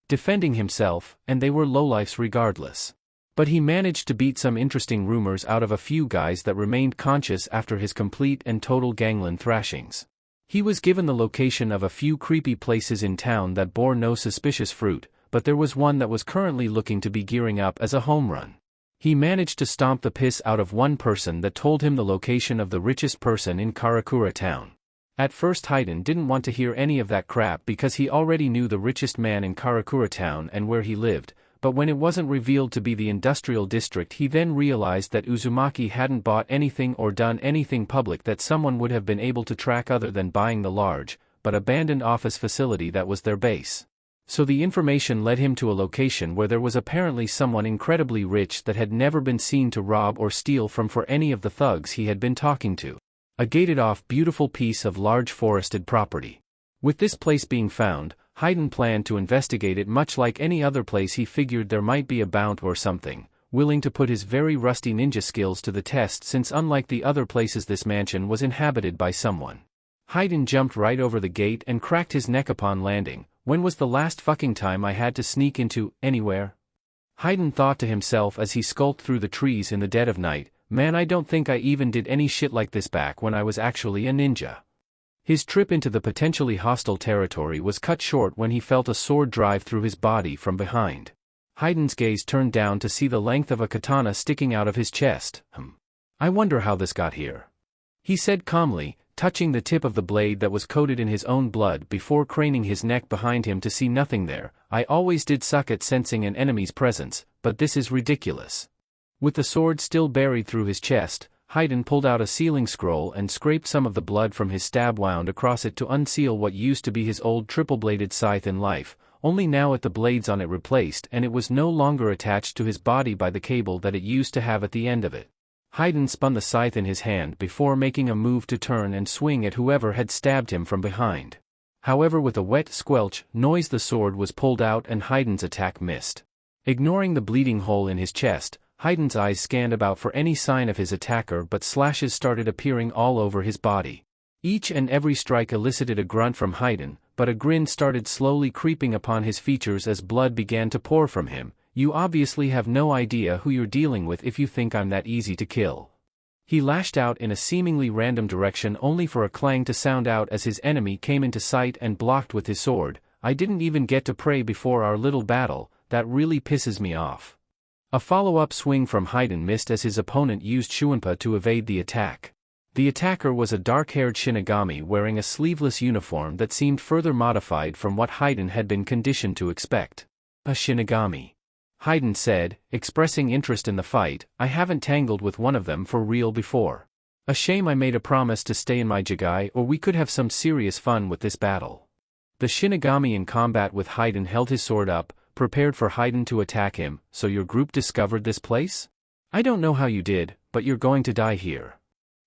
defending himself, and they were lowlifes regardless. But he managed to beat some interesting rumors out of a few guys that remained conscious after his complete and total gangland thrashings. He was given the location of a few creepy places in town that bore no suspicious fruit, but there was one that was currently looking to be gearing up as a home run. He managed to stomp the piss out of one person that told him the location of the richest person in Karakura town. At first Haydn didn't want to hear any of that crap because he already knew the richest man in Karakura town and where he lived, but when it wasn't revealed to be the industrial district he then realized that Uzumaki hadn't bought anything or done anything public that someone would have been able to track other than buying the large, but abandoned office facility that was their base. So the information led him to a location where there was apparently someone incredibly rich that had never been seen to rob or steal from for any of the thugs he had been talking to. A gated-off beautiful piece of large forested property. With this place being found, Haydn planned to investigate it much like any other place he figured there might be a Bount or something, willing to put his very rusty ninja skills to the test since unlike the other places this mansion was inhabited by someone. Haydn jumped right over the gate and cracked his neck upon landing. When was the last fucking time I had to sneak into anywhere? Haydn thought to himself as he skulked through the trees in the dead of night, man, I don't think I even did any shit like this back when I was actually a ninja. His trip into the potentially hostile territory was cut short when he felt a sword drive through his body from behind. Haydn's gaze turned down to see the length of a katana sticking out of his chest. I wonder how this got here. He said calmly, touching the tip of the blade that was coated in his own blood before craning his neck behind him to see nothing there. I always did suck at sensing an enemy's presence, but this is ridiculous. With the sword still buried through his chest, Haydn pulled out a sealing scroll and scraped some of the blood from his stab wound across it to unseal what used to be his old triple-bladed scythe in life, only now with the blades on it replaced and it was no longer attached to his body by the cable that it used to have at the end of it. Haydn spun the scythe in his hand before making a move to turn and swing at whoever had stabbed him from behind. However, with a wet squelch noise the sword was pulled out and Haydn's attack missed. Ignoring the bleeding hole in his chest, Haydn's eyes scanned about for any sign of his attacker, but slashes started appearing all over his body. Each and every strike elicited a grunt from Haydn, but a grin started slowly creeping upon his features as blood began to pour from him. You obviously have no idea who you're dealing with if you think I'm that easy to kill. He lashed out in a seemingly random direction only for a clang to sound out as his enemy came into sight and blocked with his sword. I didn't even get to pray before our little battle, that really pisses me off. A follow-up swing from Haydn missed as his opponent used Shuinpa to evade the attack. The attacker was a dark-haired Shinigami wearing a sleeveless uniform that seemed further modified from what Haydn had been conditioned to expect. A Shinigami. Haydn said, expressing interest in the fight, I haven't tangled with one of them for real before. A shame I made a promise to stay in my Jigai or we could have some serious fun with this battle. The Shinigami in combat with Haydn held his sword up, prepared for Haydn to attack him. So your group discovered this place? I don't know how you did, but you're going to die here.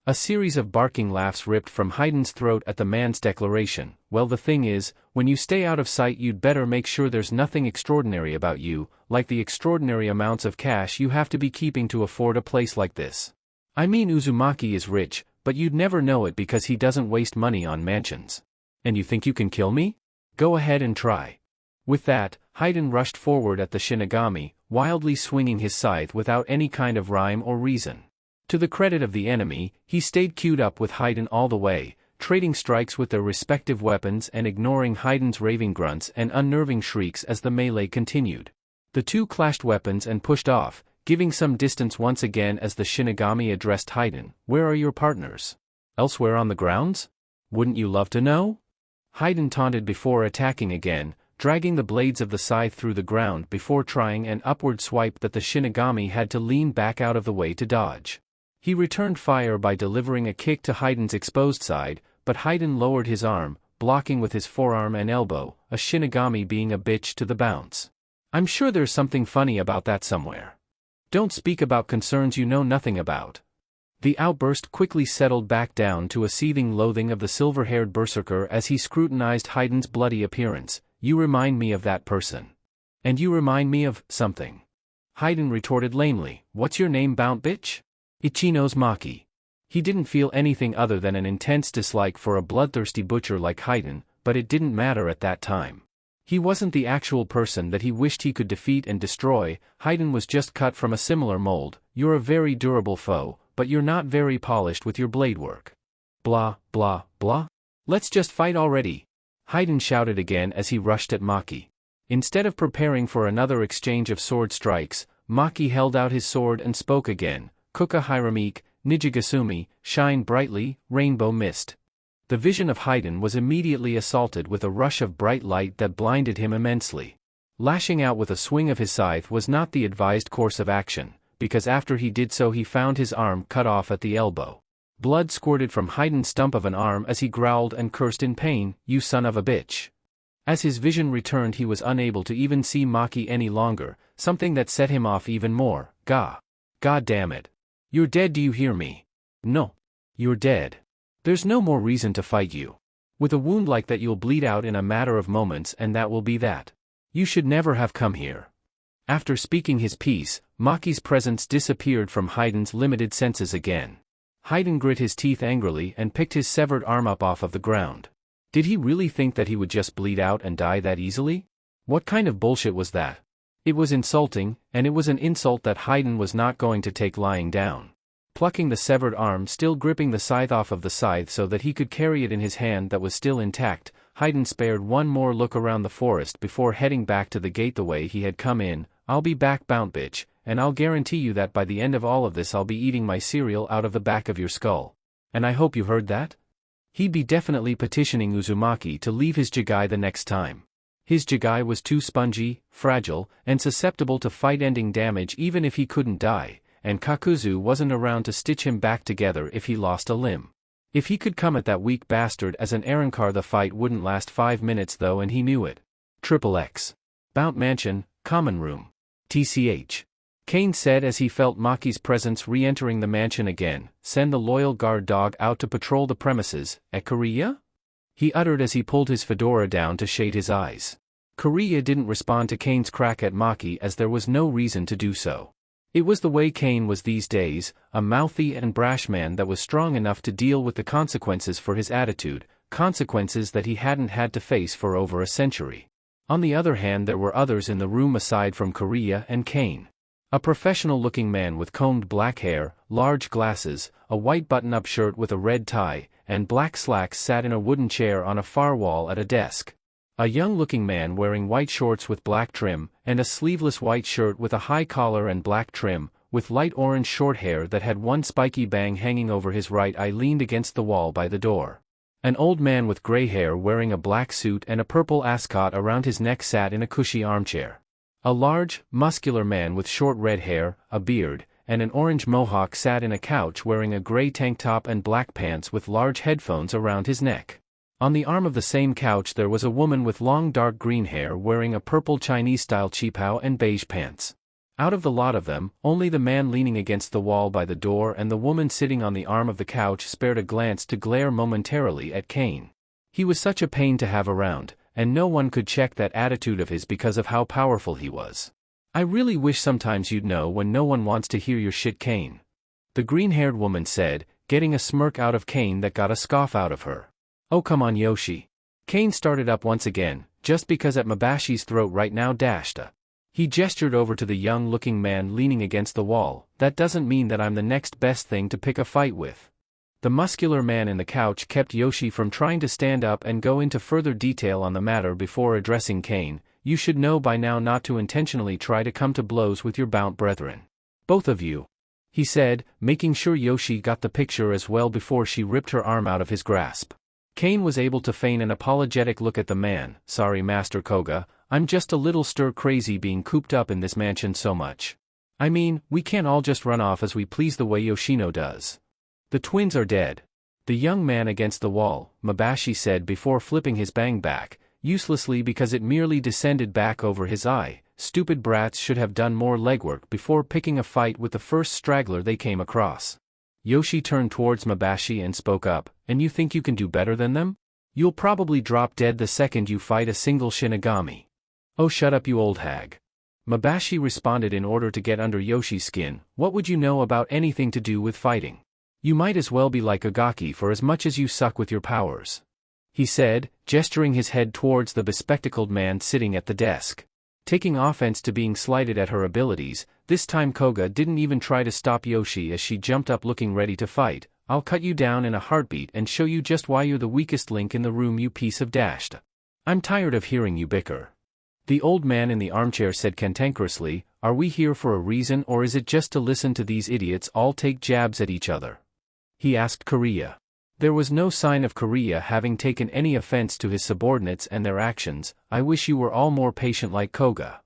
A series of barking laughs ripped from Haydn's throat at the man's declaration. Well, the thing is, when you stay out of sight you'd better make sure there's nothing extraordinary about you, like the extraordinary amounts of cash you have to be keeping to afford a place like this. I mean, Uzumaki is rich, but you'd never know it because he doesn't waste money on mansions. And you think you can kill me? Go ahead and try. With that, Haydn rushed forward at the Shinigami, wildly swinging his scythe without any kind of rhyme or reason. To the credit of the enemy, he stayed queued up with Haydn all the way, trading strikes with their respective weapons and ignoring Haydn's raving grunts and unnerving shrieks as the melee continued. The two clashed weapons and pushed off, giving some distance once again as the Shinigami addressed Haydn. Where are your partners? Elsewhere on the grounds? Wouldn't you love to know? Haydn taunted before attacking again, dragging the blades of the scythe through the ground before trying an upward swipe that the Shinigami had to lean back out of the way to dodge. He returned fire by delivering a kick to Haydn's exposed side, but Haydn lowered his arm, blocking with his forearm and elbow, a Shinigami being a bitch to the bounce. I'm sure there's something funny about that somewhere. Don't speak about concerns you know nothing about. The outburst quickly settled back down to a seething loathing of the silver-haired berserker as he scrutinized Haydn's bloody appearance. You remind me of that person. And you remind me of something. Haydn retorted lamely. What's your name, Bount bitch? Ichino's Maki. He didn't feel anything other than an intense dislike for a bloodthirsty butcher like Haydn, but it didn't matter at that time. He wasn't the actual person that he wished he could defeat and destroy. Haydn was just cut from a similar mold. You're a very durable foe, but you're not very polished with your blade work. Blah, blah, blah. Let's just fight already. Haydn shouted again as he rushed at Maki. Instead of preparing for another exchange of sword strikes, Maki held out his sword and spoke again. Kuka Hiramik, Nijigasumi, shine brightly, rainbow mist. The vision of Haydn was immediately assaulted with a rush of bright light that blinded him immensely. Lashing out with a swing of his scythe was not the advised course of action, because after he did so he found his arm cut off at the elbow. Blood squirted from Haydn's stump of an arm as he growled and cursed in pain, you son of a bitch. As his vision returned he was unable to even see Maki any longer, something that set him off even more. God damn it. You're dead, do you hear me? No. You're dead. There's no more reason to fight you. With a wound like that you'll bleed out in a matter of moments and that will be that. You should never have come here. After speaking his piece, Maki's presence disappeared from Haydn's limited senses again. Haydn grit his teeth angrily and picked his severed arm up off of the ground. Did he really think that he would just bleed out and die that easily? What kind of bullshit was that? It was insulting, and it was an insult that Haydn was not going to take lying down. Plucking the severed arm, still gripping the scythe off of the scythe so that he could carry it in his hand that was still intact, Haydn spared one more look around the forest before heading back to the gate the way he had come in. I'll be back, Bount bitch, and I'll guarantee you that by the end of all of this I'll be eating my cereal out of the back of your skull. And I hope you heard that? He'd be definitely petitioning Uzumaki to leave his Jigai the next time. His Jigai was too spongy, fragile, and susceptible to fight-ending damage even if he couldn't die, and Kakuzu wasn't around to stitch him back together if he lost a limb. If he could come at that weak bastard as an Arrancar, the fight wouldn't last 5 minutes though, and he knew it. XXX. Bount Mansion, Common Room. TCH. Kane said as he felt Maki's presence re-entering the mansion again. Send the loyal guard dog out to patrol the premises, at Korea? He uttered as he pulled his fedora down to shade his eyes. Korea didn't respond to Kane's crack at Maki as there was no reason to do so. It was the way Kane was these days, a mouthy and brash man that was strong enough to deal with the consequences for his attitude, consequences that he hadn't had to face for over a century. On the other hand, there were others in the room aside from Korea and Kane. A professional-looking man with combed black hair, large glasses, a white button-up shirt with a red tie, and black slacks sat in a wooden chair on a far wall at a desk. A young-looking man wearing white shorts with black trim, and a sleeveless white shirt with a high collar and black trim, with light orange short hair that had one spiky bang hanging over his right eye, leaned against the wall by the door. An old man with gray hair wearing a black suit and a purple ascot around his neck sat in a cushy armchair. A large, muscular man with short red hair, a beard, and an orange mohawk sat in a couch wearing a gray tank top and black pants with large headphones around his neck. On the arm of the same couch there was a woman with long dark green hair wearing a purple Chinese-style qipao and beige pants. Out of the lot of them, only the man leaning against the wall by the door and the woman sitting on the arm of the couch spared a glance to glare momentarily at Kane. He was such a pain to have around, and no one could check that attitude of his because of how powerful he was. "I really wish sometimes you'd know when no one wants to hear your shit, Kane," the green-haired woman said, getting a smirk out of Kane that got a scoff out of her. "Oh come on Yoshi." Kane started up once again, just because at Mabashi's throat right now dashed a. He gestured over to the young-looking man leaning against the wall. "That doesn't mean that I'm the next best thing to pick a fight with." The muscular man in the couch kept Yoshi from trying to stand up and go into further detail on the matter before addressing Kane. "You should know by now not to intentionally try to come to blows with your Bount brethren. Both of you," he said, making sure Yoshi got the picture as well before she ripped her arm out of his grasp. Kane was able to feign an apologetic look at the man. "Sorry Master Koga, I'm just a little stir-crazy being cooped up in this mansion so much. I mean, we can't all just run off as we please the way Yoshino does. The twins are dead." The young man against the wall, Mabashi said before flipping his bang back, uselessly because it merely descended back over his eye. "Stupid brats should have done more legwork before picking a fight with the first straggler they came across." Yoshi turned towards Mabashi and spoke up, "And you think you can do better than them? You'll probably drop dead the second you fight a single Shinigami." "Oh shut up you old hag." Mabashi responded in order to get under Yoshi's skin. "What would you know about anything to do with fighting? You might as well be like Ogaki for as much as you suck with your powers," he said, gesturing his head towards the bespectacled man sitting at the desk. Taking offense to being slighted at her abilities, this time Koga didn't even try to stop Yoshi as she jumped up looking ready to fight. "I'll cut you down in a heartbeat and show you just why you're the weakest link in the room, you piece of dashed. I'm tired of hearing you bicker." The old man in the armchair said cantankerously, "Are we here for a reason or is it just to listen to these idiots all take jabs at each other?" He asked Korea. There was no sign of Korea having taken any offense to his subordinates and their actions. "I wish you were all more patient like Koga,"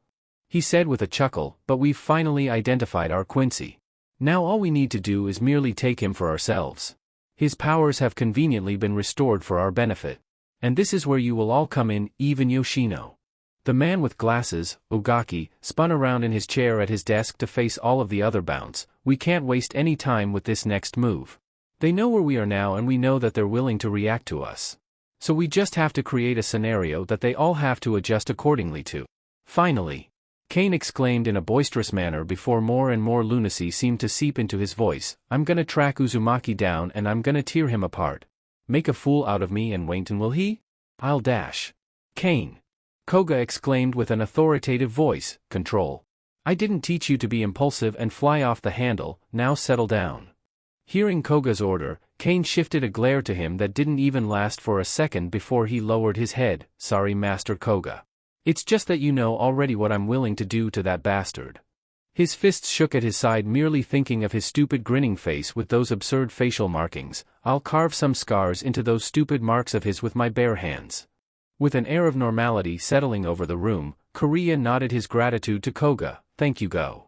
he said with a chuckle, "but we've finally identified our Quincy. Now all we need to do is merely take him for ourselves. His powers have conveniently been restored for our benefit. And this is where you will all come in, even Yoshino." The man with glasses, Ogaki, spun around in his chair at his desk to face all of the other Bounts. "We can't waste any time with this next move. They know where we are now and we know that they're willing to react to us. So we just have to create a scenario that they all have to adjust accordingly to." "Finally!" Kane exclaimed in a boisterous manner before more and more lunacy seemed to seep into his voice. "I'm gonna track Uzumaki down and I'm gonna tear him apart. Make a fool out of me and Wayton will he? I'll dash." "Kane!" Koga exclaimed with an authoritative voice. "Control. I didn't teach you to be impulsive and fly off the handle, now settle down." Hearing Koga's order, Kane shifted a glare to him that didn't even last for a second before he lowered his head. "Sorry Master Koga. It's just that you know already what I'm willing to do to that bastard." His fists shook at his side merely thinking of his stupid grinning face with those absurd facial markings. "I'll carve some scars into those stupid marks of his with my bare hands." With an air of normality settling over the room, Korea nodded his gratitude to Koga. "Thank you Go,"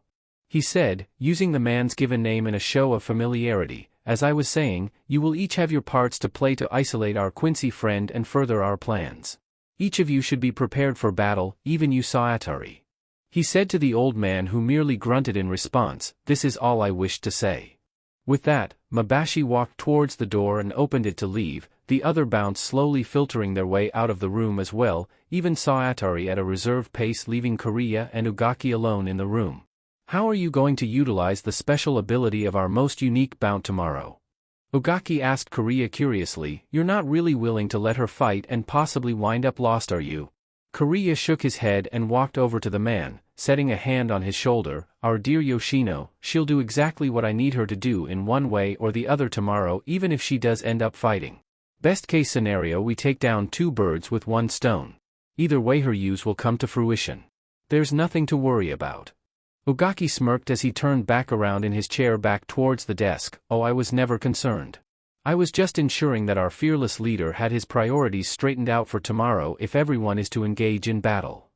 he said, using the man's given name in a show of familiarity. "As I was saying, you will each have your parts to play to isolate our Quincy friend and further our plans. Each of you should be prepared for battle, even you Saatari," he said to the old man who merely grunted in response. "This is all I wished to say." With that, Mabashi walked towards the door and opened it to leave, the other Bounts slowly filtering their way out of the room as well, even Saatari at a reserved pace leaving Korea and Ugaki alone in the room. "How are you going to utilize the special ability of our most unique Bount tomorrow?" Ogaki asked Korea curiously. "You're not really willing to let her fight and possibly wind up lost, are you?" Korea shook his head and walked over to the man, setting a hand on his shoulder. "Our dear Yoshino, she'll do exactly what I need her to do in one way or the other tomorrow even if she does end up fighting. Best case scenario we take down two birds with one stone. Either way her use will come to fruition. There's nothing to worry about." Ogaki smirked as he turned back around in his chair back towards the desk. "Oh, I was never concerned. I was just ensuring that our fearless leader had his priorities straightened out for tomorrow if everyone is to engage in battle."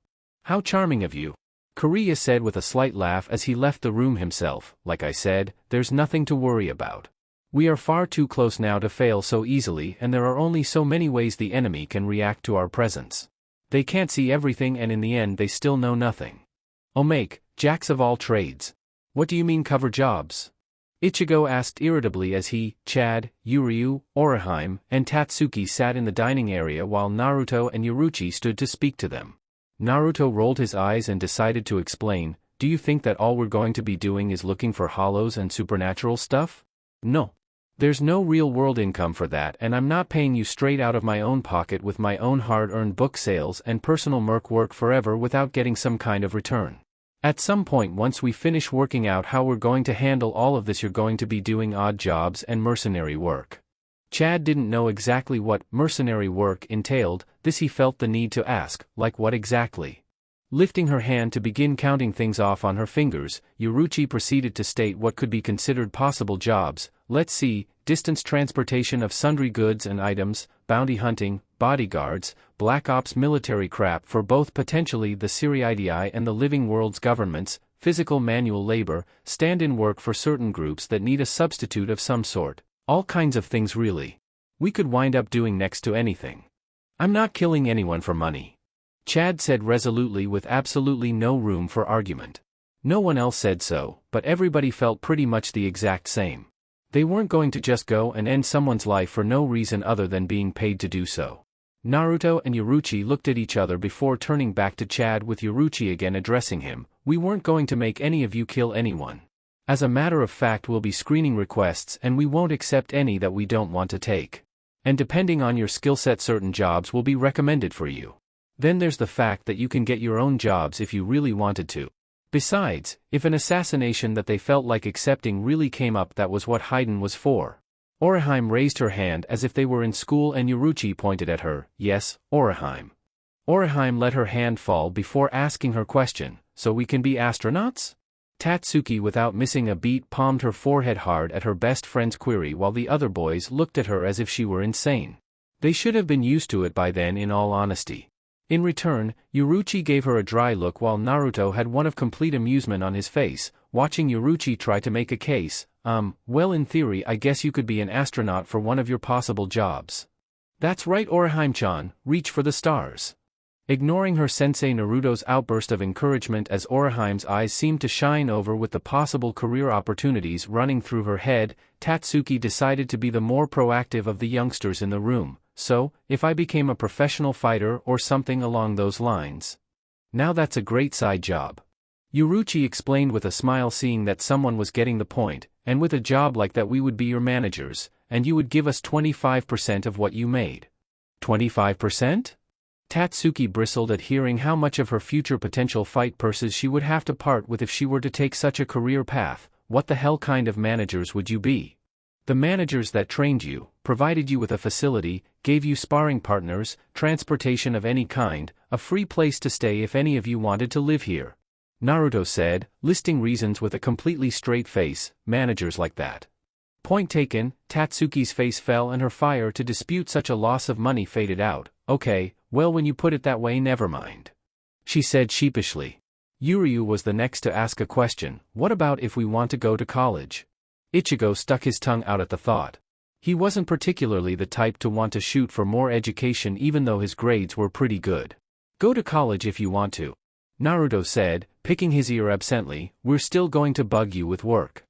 "How charming of you," Korea said with a slight laugh as he left the room himself. "Like I said, there's nothing to worry about. We are far too close now to fail so easily and there are only so many ways the enemy can react to our presence. They can't see everything and in the end they still know nothing. Omake, jacks of all trades. What do you mean cover jobs? Ichigo asked irritably as he, Chad, Yuryu, Orihime, and Tatsuki sat in the dining area while Naruto and Yaruchi stood to speak to them. Naruto rolled his eyes and decided to explain, do you think that all we're going to be doing is looking for hollows and supernatural stuff? No. There's no real-world income for that, and I'm not paying you straight out of my own pocket with my own hard-earned book sales and personal merc work forever without getting some kind of return. At some point once we finish working out how we're going to handle all of this, you're going to be doing odd jobs and mercenary work. Chad didn't know exactly what mercenary work entailed, this he felt the need to ask, like what exactly? Lifting her hand to begin counting things off on her fingers, Yaruchi proceeded to state what could be considered possible jobs. Let's see, distance transportation of sundry goods and items, bounty hunting, bodyguards, black ops military crap for both potentially the Siriidii and the living world's governments, physical manual labor, stand-in work for certain groups that need a substitute of some sort. All kinds of things really. We could wind up doing next to anything. I'm not killing anyone for money. Chad said resolutely with absolutely no room for argument. No one else said so, but everybody felt pretty much the exact same. They weren't going to just go and end someone's life for no reason other than being paid to do so. Naruto and Yaruchi looked at each other before turning back to Chad with Yaruchi again addressing him, we weren't going to make any of you kill anyone. As a matter of fact we'll be screening requests and we won't accept any that we don't want to take. And depending on your skill set certain jobs will be recommended for you. Then there's the fact that you can get your own jobs if you really wanted to. Besides, if an assassination that they felt like accepting really came up, that was what Haiden was for. Orihime raised her hand as if they were in school and Yaruchi pointed at her, yes, Orihime. Orihime let her hand fall before asking her question, so we can be astronauts? Tatsuki without missing a beat palmed her forehead hard at her best friend's query while the other boys looked at her as if she were insane. They should have been used to it by then in all honesty. In return, Yaruchi gave her a dry look while Naruto had one of complete amusement on his face, watching Yaruchi try to make a case, well in theory I guess you could be an astronaut for one of your possible jobs. That's right Orihime-chan, reach for the stars. Ignoring her sensei Naruto's outburst of encouragement as Orihime's eyes seemed to shine over with the possible career opportunities running through her head, Tatsuki decided to be the more proactive of the youngsters in the room. So, if I became a professional fighter or something along those lines. Now that's a great side job. Yaruchi explained with a smile, seeing that someone was getting the point, and with a job like that we would be your managers, and you would give us 25% of what you made. 25%? Tatsuki bristled at hearing how much of her future potential fight purses she would have to part with if she were to take such a career path. What the hell kind of managers would you be? The managers that trained you, provided you with a facility, gave you sparring partners, transportation of any kind, a free place to stay if any of you wanted to live here. Naruto said, listing reasons with a completely straight face, managers like that. Point taken, Tatsuki's face fell and her fire to dispute such a loss of money faded out. Okay, well when you put it that way never mind. She said sheepishly. Yuryu was the next to ask a question, what about if we want to go to college? Ichigo stuck his tongue out at the thought. He wasn't particularly the type to want to shoot for more education even though his grades were pretty good. Go to college if you want to. Naruto said, picking his ear absently, we're still going to bug you with work.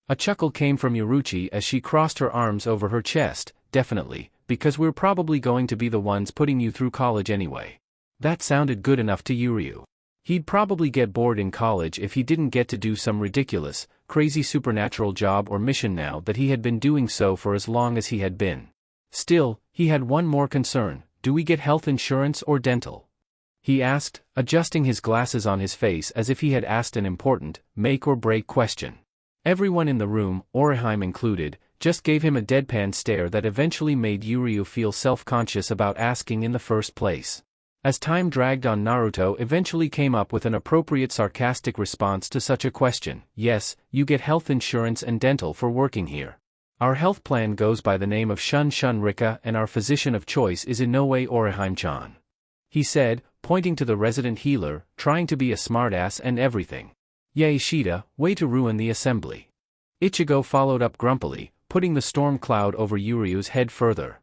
A chuckle came from Yaruchi as she crossed her arms over her chest, definitely, because we're probably going to be the ones putting you through college anyway. That sounded good enough to Yuryu. He'd probably get bored in college if he didn't get to do some ridiculous, crazy supernatural job or mission now that he had been doing so for as long as he had been. Still, he had one more concern, do we get health insurance or dental? He asked, adjusting his glasses on his face as if he had asked an important, make-or-break question. Everyone in the room, Orihime included, just gave him a deadpan stare that eventually made Yuryu feel self-conscious about asking in the first place. As time dragged on, Naruto eventually came up with an appropriate sarcastic response to such a question. Yes, you get health insurance and dental for working here. Our health plan goes by the name of Shun Shun Rika and our physician of choice is in no way Orihime-chan. He said, pointing to the resident healer, trying to be a smartass and everything. Yay Shida, way to ruin the assembly. Ichigo followed up grumpily, putting the storm cloud over Yuryu's head further.